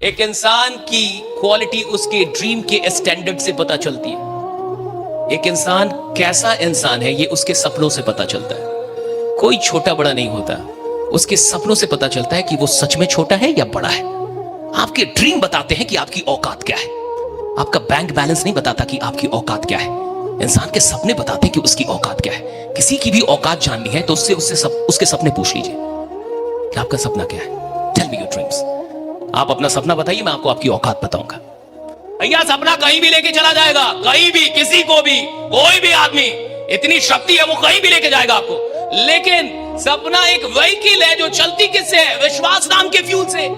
एक इंसान की क्वालिटी उसके ड्रीम के स्टैंडर्ड से पता चलती है। एक इंसान कैसा इंसान है ये उसके सपनों से पता चलता है। कोई छोटा बड़ा नहीं होता, उसके सपनों से पता चलता है कि वो सच में छोटा है या बड़ा है। आपके ड्रीम बताते हैं कि आपकी औकात क्या है। आपका बैंक बैलेंस नहीं बताता कि आपकी औकात क्या है। इंसान के सपने बताते हैं कि उसकी औकात क्या है। किसी की भी औकात जाननी है तो उसके सपने पूछ लीजिए कि आपका सपना क्या है। Tell me your dreams. आप अपना सपना बताइए, मैं आपको आपकी औकात बताऊंगा। भैया सपना कहीं भी लेके चला जाएगा, कहीं भी, किसी को भी, कोई भी आदमी, इतनी शक्ति है वो कहीं भी लेके जाएगा आपको। लेकिन सपना एक व्हीकल है जो चलती किससे है? विश्वास नाम के फ्यूल से।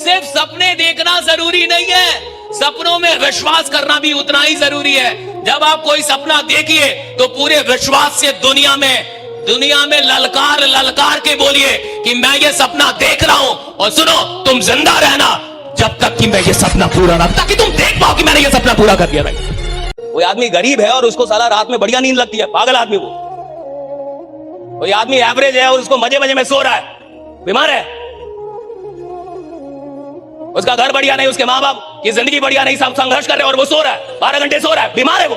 सिर्फ सपने देखना जरूरी नहीं है, सपनों में विश्वास करना भी उतना ही जरूरी है। जब आप कोई सपना देखिए तो पूरे विश्वास से दुनिया में ललकार ललकार के बोलिए कि मैं ये सपना देख रहा हूं। और सुनो, तुम जिंदा रहना जब तक कि मैं ये सपना पूरा ना, ताकि तुम देख पाओ कि मैंने ये सपना पूरा कर दिया। भाई कोई आदमी गरीब है और उसको साला रात में बढ़िया नींद लगती है, पागल आदमी वो। कोई आदमी एवरेज है और उसको मजे मजे में सो रहा है, बीमार है। उसका घर बढ़िया नहीं, उसके माँ बाप की जिंदगी बढ़िया नहीं, सब संघर्ष कर रहे हैं और वो सो रहा है, 12 घंटे सो रहा है, बीमार है वो।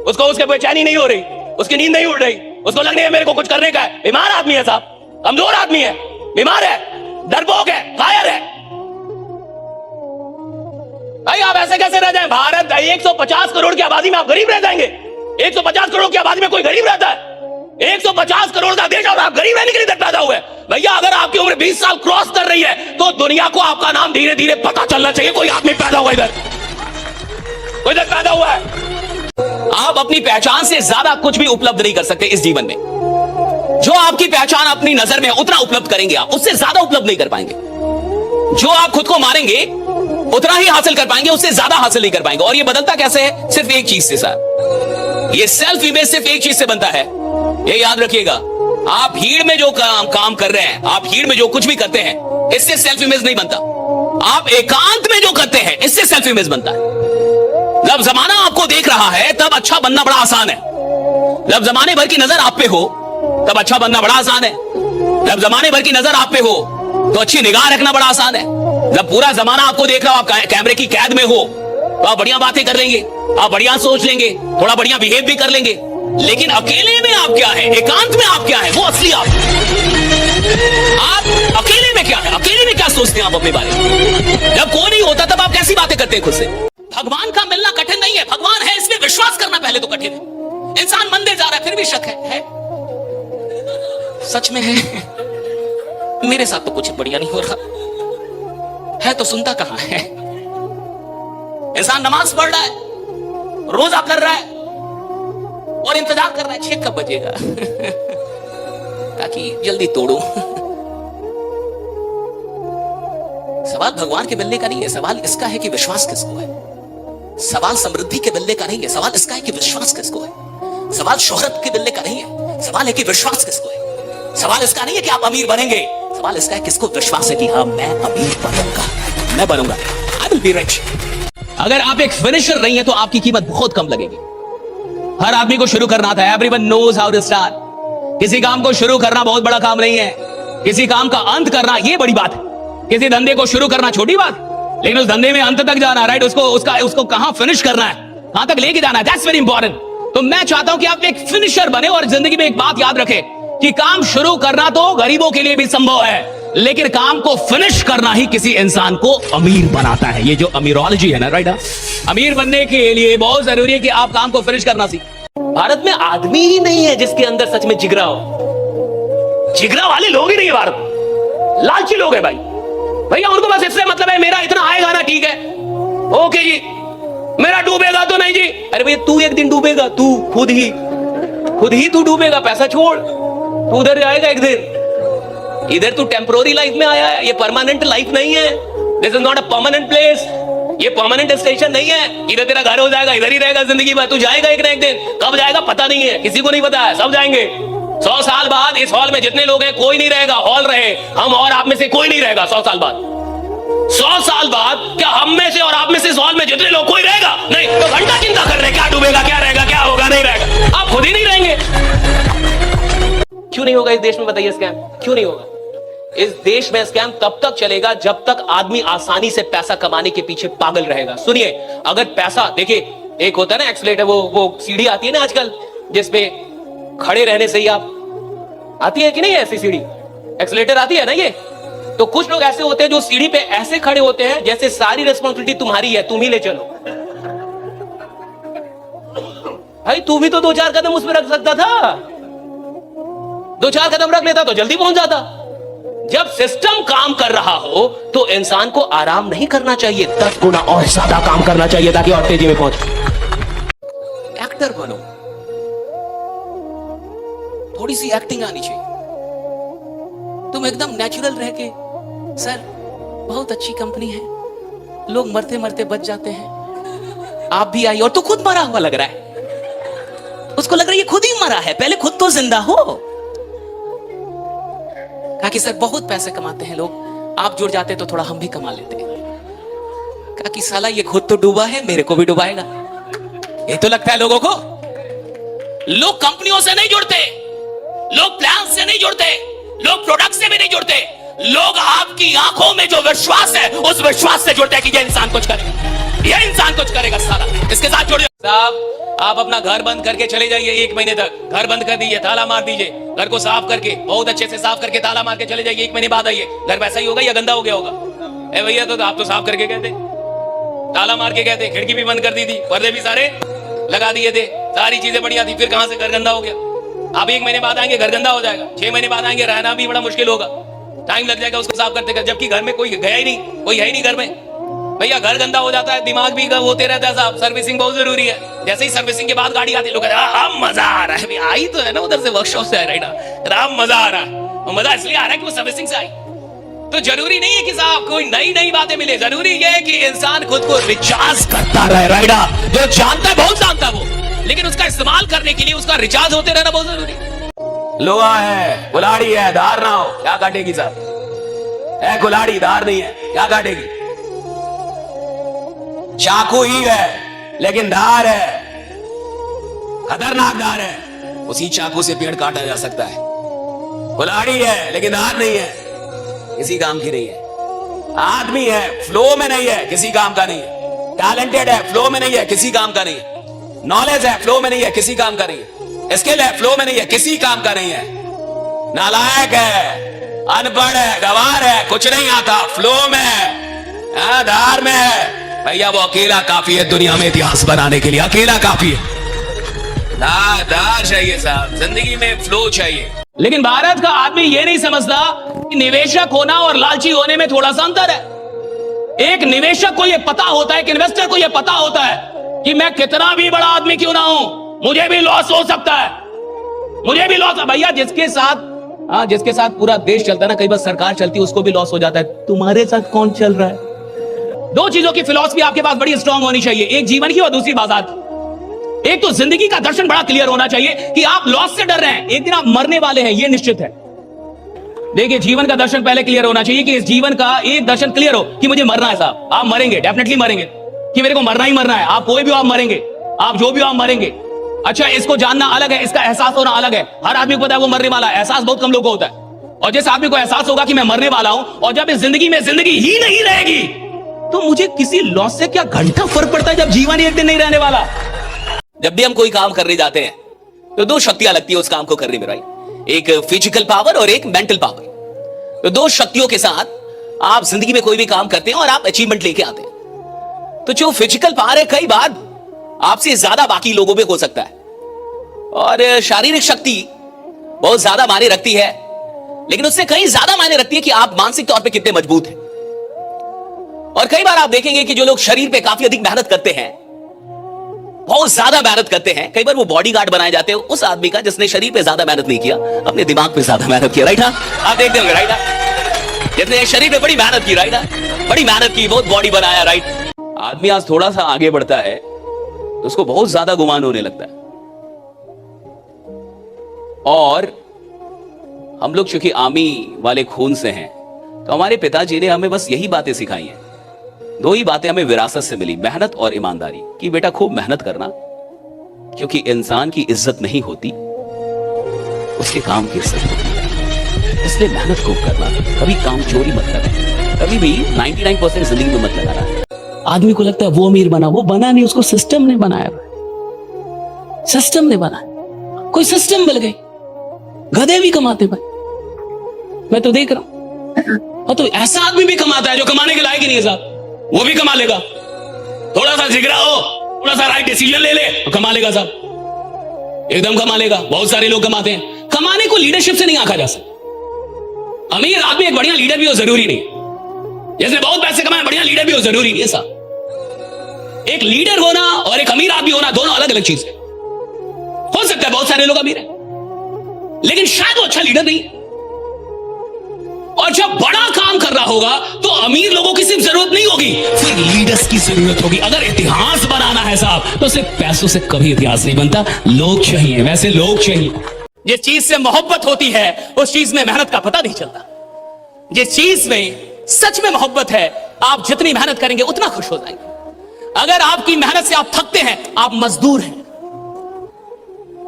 उसको उसके बेचैनी नहीं हो रही, उसकी नींद नहीं उड़ रही, उसको लगने है मेरे को कुछ करने का है। बीमार आदमी है साहब, कमजोर आदमी है, बीमार है, डरपोक है, कायर है। भाई आप ऐसे कैसे रह जाएं? भारत 150 करोड़ की आबादी में आप गरीब रह जाएंगे? 150 करोड़ की आबादी में कोई गरीब रहता है? 150 करोड़ का देश और आप गरीब रहने के लिए पैदा हुए। भैया अगर आपकी उम्र 20 साल क्रॉस कर रही है तो दुनिया को आपका नाम धीरे धीरे पता चलना चाहिए। कोई आदमी पैदा हुआ इधर, कोई इधर पैदा हुआ है। आप अपनी पहचान से ज्यादा कुछ भी उपलब्ध नहीं कर सकते इस जीवन में। जो आपकी पहचान अपनी नजर में है उतना उपलब्ध करेंगे आप, उससे ज्यादा उपलब्ध नहीं कर पाएंगे। जो आप खुद को मारेंगे उतना ही हासिल कर पाएंगे, उससे ज्यादा हासिल नहीं कर पाएंगे। और ये बदलता कैसे है? सिर्फ एक चीज से सर, ये सेल्फ इमेज सिर्फ एक चीज से बनता है, ये याद रखिएगा। आप भीड़ में जो काम कर रहे हैं, आप भीड़ में जो कुछ भी करते हैं, इससे सेल्फ इमेज नहीं बनता। आप एकांत में जो करते हैं इससे सेल्फ इमेज बनता है। जब जमाना आपको देख रहा है तब अच्छा बनना बड़ा आसान है। जब जमाने भर की नजर आप पे हो तब अच्छा बनना बड़ा आसान है। जब जमाने भर की नजर आप पे हो तो अच्छी निगाह रखना बड़ा आसान है। जब पूरा जमाना आपको देख रहा हो, आप कैमरे की कैद में हो, तो आप बढ़िया बातें कर लेंगे, आप बढ़िया सोच लेंगे, थोड़ा बढ़िया बिहेव भी कर लेंगे। लेकिन अकेले में आप क्या है, एकांत में आप क्या है, वो असली आप अकेले में क्या है, अकेले में क्या सोचते हैं आप अपने बारे में? जब कोई नहीं होता तब आप कैसी बातें करते हैं खुद से? भगवान का मिलना कठिन नहीं है, भगवान है इसमें विश्वास करना पहले तो कठिन है। इंसान मंदिर जा रहा है फिर भी शक है सच में है? मेरे साथ तो कुछ बढ़िया नहीं हो रहा है, तो सुनता कहां है? इंसान नमाज पढ़ रहा है, रोजा कर रहा है और इंतजार कर रहा है 6 कब बजेगा ताकि जल्दी तोड़ूं। सवाल भगवान के मिलने का नहीं है, सवाल इसका है कि विश्वास किसको है। सवाल समृद्धि के मिलने का नहीं है, सवाल इसका है कि विश्वास किसको है। सवाल शोहरत के मिलने का नहीं है, सवाल है कि विश्वास किसको है। सवाल इसका नहीं है कि आप अमीर बनेंगे, सवाल इसका है किसको विश्वास है कि हाँ मैं अमीर बनूंगा, मैं बनूंगा, आई विल बी रिच। अगर आप एक फिनिशर नहीं है तो आपकी कीमत बहुत कम लगेगी। हर आदमी को शुरू करना था, everyone knows how to start. किसी काम को शुरू करना बहुत बड़ा काम नहीं है, किसी काम का अंत करना ये बड़ी बात है। किसी धंधे को शुरू करना छोटी बात, लेकिन उस धंधे में अंत तक जाना, राइट, उसको कहां फिनिश करना है, कहां तक लेके जाना है, दैट्स वेरी इंपॉर्टेंट। तो मैं चाहता हूं कि आप एक फिनिशर बने और जिंदगी में एक बात याद रखें कि काम शुरू करना तो गरीबों के लिए भी संभव है, लेकिन काम को फिनिश करना ही किसी इंसान को अमीर बनाता है। ये जो अमीरोलॉजी है ना, राइट, अमीर बनने के लिए बहुत जरूरी है कि आप काम को फिनिश करना सीखें। भारत में आदमी ही नहीं है जिसके अंदर सच में जिगरा हो। जिगरा वाले लोग ही नहीं है भारत में, लालची लोग है भाई। भैया उनको बस इससे मतलब है मेरा इतना आएगा ना, ठीक है, ओके जी, मेरा डूबेगा तो नहीं जी। अरे भैया तू एक दिन डूबेगा, तू खुद ही तू डूबेगा, पैसा छोड़, तू उधर जाएगा एक दिन। इधर तू टेम्पोररी लाइफ में आया है, ये परमानेंट लाइफ नहीं है। This is not a permanent place, ये परमानेंट स्टेशन नहीं है। इधर तेरा घर हो जाएगा, इधर ही रहेगा जिंदगी भर, तू जाएगा एक ना एक दिन। कब जाएगा पता नहीं है, किसी को नहीं पता है, सब जाएंगे। 100 साल बाद इस हॉल में जितने लोग हैं कोई नहीं रहेगा, हॉल रहे हम और आप में से कोई नहीं रहेगा 100 साल बाद। 100 साल बाद क्या हम में से और आप में से इस हॉल में जितने लोग कोई रहेगा नहीं? तो घंटा चिंता कर रहे क्या डूबेगा, क्या रहेगा, क्या होगा, नहीं रहेगा, आप खुद ही नहीं रहेंगे। क्यों नहीं होगा इस देश में, बताइए स्कैम क्यों नहीं होगा? इस देश में स्कैम तब तक चलेगा जब तक आदमी आसानी से पैसा कमाने के पीछे पागल रहेगा। सुनिए, अगर पैसा, देखिए एक होता है ना एक्सीलेटर, वो सीढ़ी आती है ना आजकल, जिसपे खड़े रहने से ही आप, आती है कि नहीं ऐसी सीढ़ी, एक्सीलेटर आती है ना ये, तो कुछ लोग ऐसे होते हैं जो सीढ़ी पे ऐसे खड़े होते हैं जैसे सारी रिस्पॉन्सिबिलिटी तुम्हारी है, तुम ही ले चलो। भाई तू भी तो 2-4 कदम उसमें रख सकता था, 2-4 कदम रख लेता तो जल्दी पहुंच जाता। जब सिस्टम काम कर रहा हो तो इंसान को आराम नहीं करना चाहिए, 10 गुना और ज्यादा काम करना चाहिए ताकि और तेजी में पहुंचे। एक्टर बनो, थोड़ी सी एक्टिंग आनी चाहिए। तुम एकदम नेचुरल रह के, सर बहुत अच्छी कंपनी है, लोग मरते मरते बच जाते हैं, आप भी आई, और तू खुद मरा हुआ लग रहा है, उसको लग रहा है ये खुद ही मरा है, पहले खुद तो जिंदा हो। कहा कि सर बहुत पैसे कमाते हैं लोग, आप जुड़ जाते तो थोड़ा हम भी कमा लेते। कहा कि साला ये खुद तो डूबा है, मेरे को भी डुबाएगा। ये तो लगता है लोगों को। लोग कंपनियों से नहीं जुड़ते, लोग प्लान से नहीं जुड़ते, लोग प्रोडक्ट से भी नहीं जुड़ते, लोग आपकी आंखों में जो विश्वास है उस विश्वास से जुड़ते हैं कि ये इंसान कुछ करेगा, ये इंसान कुछ करेगा, साला इसके साथ जुड़। साहब आप अपना घर बंद करके चले जाइए, 1 महीने तक घर बंद कर दीजिए, ताला मार दीजिए, घर को साफ करके बहुत अच्छे से साफ करके ताला मार के चले जाइए, 1 महीने बाद आइए, घर वैसा ही होगा या गंदा हो गया होगा? ए भैया तो आप तो साफ करके गए थे, ताला मार के गए थे, खिड़की भी बंद कर दी थी, पर्दे भी सारे लगा दिए थे, सारी चीजें बढ़िया थी, फिर कहां से घर गंदा हो गया? आप 1 महीने बाद आएंगे घर गंदा हो जाएगा, 6 महीने बाद आएंगे रहना भी बड़ा मुश्किल होगा, टाइम लग जाएगा उसको साफ करते करते, जबकि घर में कोई गया ही नहीं, कोई है ही नहीं घर में। भैया घर गंदा हो जाता है, दिमाग भी होते रहता है साहब, सर्विसिंग बहुत जरूरी है। जैसे ही सर्विसिंग के बाद गाड़ी आती है, लोग मजा आ रहा है, आई तो है ना उधर से, वर्कशॉप से राइट ना, मजा आ रहा है, मजा इसलिए आ रहा है कि वो सर्विसिंग से आई। तो जरूरी नहीं है कि साहब कोई नई नई बातें मिले, जरूरी ये है कि इंसान खुद को रिचार्ज करता रहे, राइट। जो जानता है बहुत जानता है वो, लेकिन उसका इस्तेमाल करने के लिए उसका रिचार्ज होते रहना बहुत जरूरी। लोहा है, कुल्हाड़ी है, धार ना हो क्या काटेगी साहब, है कुल्हाड़ी, धार नहीं है क्या काटेगी? चाकू ही है लेकिन धार है, खतरनाक धार है, उसी चाकू से पेड़ काटा जा सकता है। कुल्हाड़ी है लेकिन धार नहीं है, किसी काम की नहीं है। आदमी है, फ्लो में नहीं है, किसी काम का नहीं है। टैलेंटेड है, फ्लो में नहीं है, किसी काम का नहीं है। नॉलेज है, फ्लो में नहीं है, किसी काम का नहीं है। स्किल है, फ्लो में नहीं है, किसी काम का नहीं है। नालायक है, अनपढ़ है, गवार है, कुछ नहीं आता, फ्लो में है, धार में है। भैया वो अकेला काफी है दुनिया में इतिहास बनाने के लिए, अकेला काफी है। धार चाहिए साहब, जिंदगी में फ्लो चाहिए। लेकिन भारत का आदमी ये नहीं समझता कि निवेशक होना और लालची होने में थोड़ा सा अंतर है। एक निवेशक को ये पता होता है, एक इन्वेस्टर को ये पता होता है कि मैं कितना भी बड़ा आदमी क्यों ना हूं, मुझे भी लॉस हो सकता है, मुझे भी लॉस। भैया जिसके साथ पूरा देश चलता है ना, कई बार सरकार चलती है, उसको भी लॉस हो जाता है। तुम्हारे साथ कौन चल रहा है? 2 चीजों की फिलॉसफी आपके पास बड़ी स्ट्रांग होनी चाहिए, एक जीवन की और दूसरी बाजार की। एक तो जिंदगी का दर्शन बड़ा क्लियर होना चाहिए कि आप लॉस से डर रहे हैं, एक दिन आप मरने वाले हैं, यह निश्चित है। देखिए जीवन का दर्शन पहले क्लियर होना चाहिए कि इस जीवन का एक दर्शन क्लियर हो कि मुझे मरना है साहब, आप मरेंगे, डेफिनेटली मरेंगे, कि मेरे को मरना ही मरना है। आप कोई भी हो आप मरेंगे, आप जो भी हो आप मरेंगे। अच्छा, इसको जानना अलग है, इसका एहसास होना अलग है। हर आदमी को पता है वो मरने वाला है, एहसास बहुत कम लोगों को होता है। और जिस आदमी को एहसास होगा कि मैं मरने वाला हूं, और जब इस जिंदगी में जिंदगी ही नहीं रहेगी, तो मुझे किसी लॉस से क्या घंटा फर्क पड़ता है, जब जीवन ही एक दिन नहीं रहने वाला। जब भी हम कोई काम करने जाते हैं तो 2 शक्तियां लगती है उस काम को करने में, राइट। एक फिजिकल पावर और एक मेंटल पावर। तो 2 शक्तियों के साथ आप जिंदगी में कोई भी काम करते हैं और आप अचीवमेंट लेके आते हैं। तो जो फिजिकल पावर है कई बार आपसे ज्यादा बाकी लोगों में हो सकता है, और शारीरिक शक्ति बहुत ज्यादा मायने रखती है, लेकिन उससे कहीं ज्यादा मायने रखती है कि आप मानसिक तौर पर कितने मजबूत हैं। और कई बार आप देखेंगे कि जो लोग शरीर पे काफी अधिक मेहनत करते हैं, बहुत ज्यादा मेहनत करते हैं, कई बार वो बॉडीगार्ड बनाए जाते हैं उस आदमी का जिसने शरीर पे ज्यादा मेहनत नहीं किया, अपने दिमाग पे ज्यादा मेहनत किया, राइट। आप देखते होंगे, राइट, जिसने शरीर पे बड़ी मेहनत की, राइट, बड़ी मेहनत की, बहुत बॉडी बनाया, राइट। आदमी आज थोड़ा सा आगे बढ़ता है तो उसको बहुत ज्यादा गुमान होने लगता है। और हम लोग चूंकि आर्मी वाले खून से हैं, तो हमारे पिताजी ने हमें बस यही बातें सिखाई हैं। 2 ही बातें हमें विरासत से मिली, मेहनत और ईमानदारी, कि बेटा खूब मेहनत करना, क्योंकि इंसान की इज्जत नहीं होती, उसके काम की इज्जत होती है। इसलिए मेहनत खूब करना, कभी काम चोरी मत करना, कभी भी 99% जिंदगी में मत लगाना। आदमी को लगता है वो अमीर बना, वो बना नहीं, उसको सिस्टम ने बनाया, सिस्टम ने बनाया। कोई सिस्टम मिल गई, गधे भी कमाते भाई, मैं तो देख रहा हूं। और तो ऐसा आदमी भी कमाता है जो कमाने के लायक ही नहीं है साहब, वो भी कमा लेगा। थोड़ा सा जिगरा हो, थोड़ा सा राइट डिसीजन ले ले, कमा लेगा साहब, एकदम कमा लेगा। बहुत सारे लोग कमाते हैं। कमाने को लीडरशिप से नहीं आंका जा सकता। अमीर आदमी एक बढ़िया लीडर भी हो जरूरी नहीं, जैसे बहुत पैसे कमाए बढ़िया लीडर भी हो जरूरी नहीं है साहब। एक लीडर होना और एक अमीर आदमी होना दोनों अलग अलग चीज है। हो सकता है बहुत सारे लोग अमीर हैं, लेकिन शायद वो अच्छा लीडर नहीं है। और जब बड़ा काम कर रहा होगा तो अमीर लोगों की सिर्फ जरूरत नहीं होगी, फिर लीडर्स की जरूरत होगी। अगर इतिहास बनाना है साहब तो सिर्फ पैसों से कभी इतिहास नहीं बनता, लोग चाहिए। वैसे लोग चाहिए। जिस चीज से मोहब्बत होती है उस चीज में मेहनत का पता नहीं चलता। जिस चीज में सच में मोहब्बत है, आप जितनी मेहनत करेंगे उतना खुश हो जाएंगे। अगर आपकी मेहनत से आप थकते हैं, आप मजदूर हैं।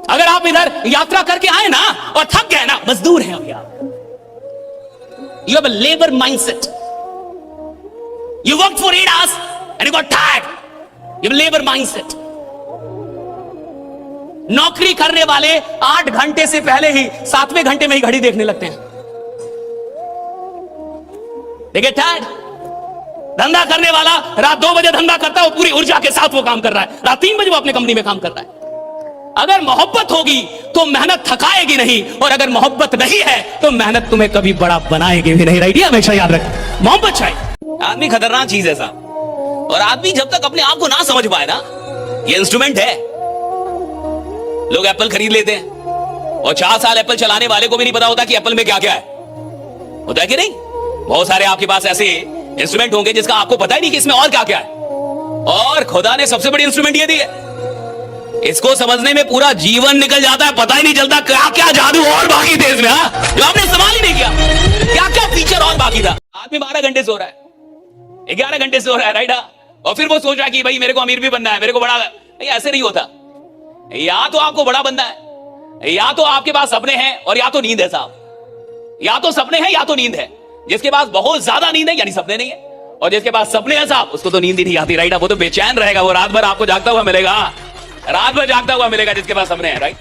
अगर आप इधर यात्रा करके आए ना और थक गए ना, मजदूर हैं अभी आप। You have a labor mindset. You worked for 8 hours and you got tired. You have a labor mindset. नौकरी करने वाले 8 घंटे से पहले ही 7वें घंटे में ही घड़ी देखने लगते हैं। They get tired. धंधा करने वाला रात 2 बजे धंधा करता है, वो पूरी ऊर्जा के साथ वो काम कर रहा है। रात 3 बजे वो अपने कंपनी में काम कर रहा है। अगर मोहब्बत होगी तो मेहनत थकाएगी नहीं, और अगर मोहब्बत नहीं है तो मेहनत तुम्हें कभी बड़ा बनाएगी भी नहीं। राइट, हमेशा याद रख, मोहब्बत चाहिए। आदमी खतरनाक चीज है साहब, और आदमी जब तक अपने आप को ना समझ पाए ना, ये इंस्ट्रूमेंट है। लोग एप्पल खरीद लेते हैं और 4 साल एप्पल चलाने वाले को भी नहीं पता होता कि एप्पल में क्या क्या है। होता है कि नहीं? बहुत सारे आपके पास ऐसे इंस्ट्रूमेंट होंगे जिसका आपको पता ही नहीं कि इसमें और क्या क्या है, और खुदा ने सबसे बड़ी इंस्ट्रूमेंट ये दी है। इसको समझने में पूरा जीवन निकल जाता है, पता ही नहीं चलता क्या क्या जादू और बाकी थे इसमें, जो आपने सवाल ही नहीं किया, क्या क्या फीचर और बाकी था। आदमी 12 घंटे सो रहा है, 11 घंटे सो रहा है, राइट, और फिर वो सोच रहा है कि भाई मेरे को अमीर भी बनना है, मेरे को बड़ा। नहीं, ऐसे नहीं होता। या तो आपको बड़ा बनना है, या तो आपके पास सपने हैं, और या तो नींद है साहब। या तो सपने हैं या तो नींद है। जिसके पास बहुत ज्यादा नींद है यानी सपने नहीं है, और जिसके पास सपने हैं साहब उसको तो नींद ही नहीं आती। राइट, वो तो बेचैन रहेगा, वो रात भर आपको जागता हुआ मिलेगा, रात भर जागता हुआ मिलेगा जिसके पास सपने हैं। राइट।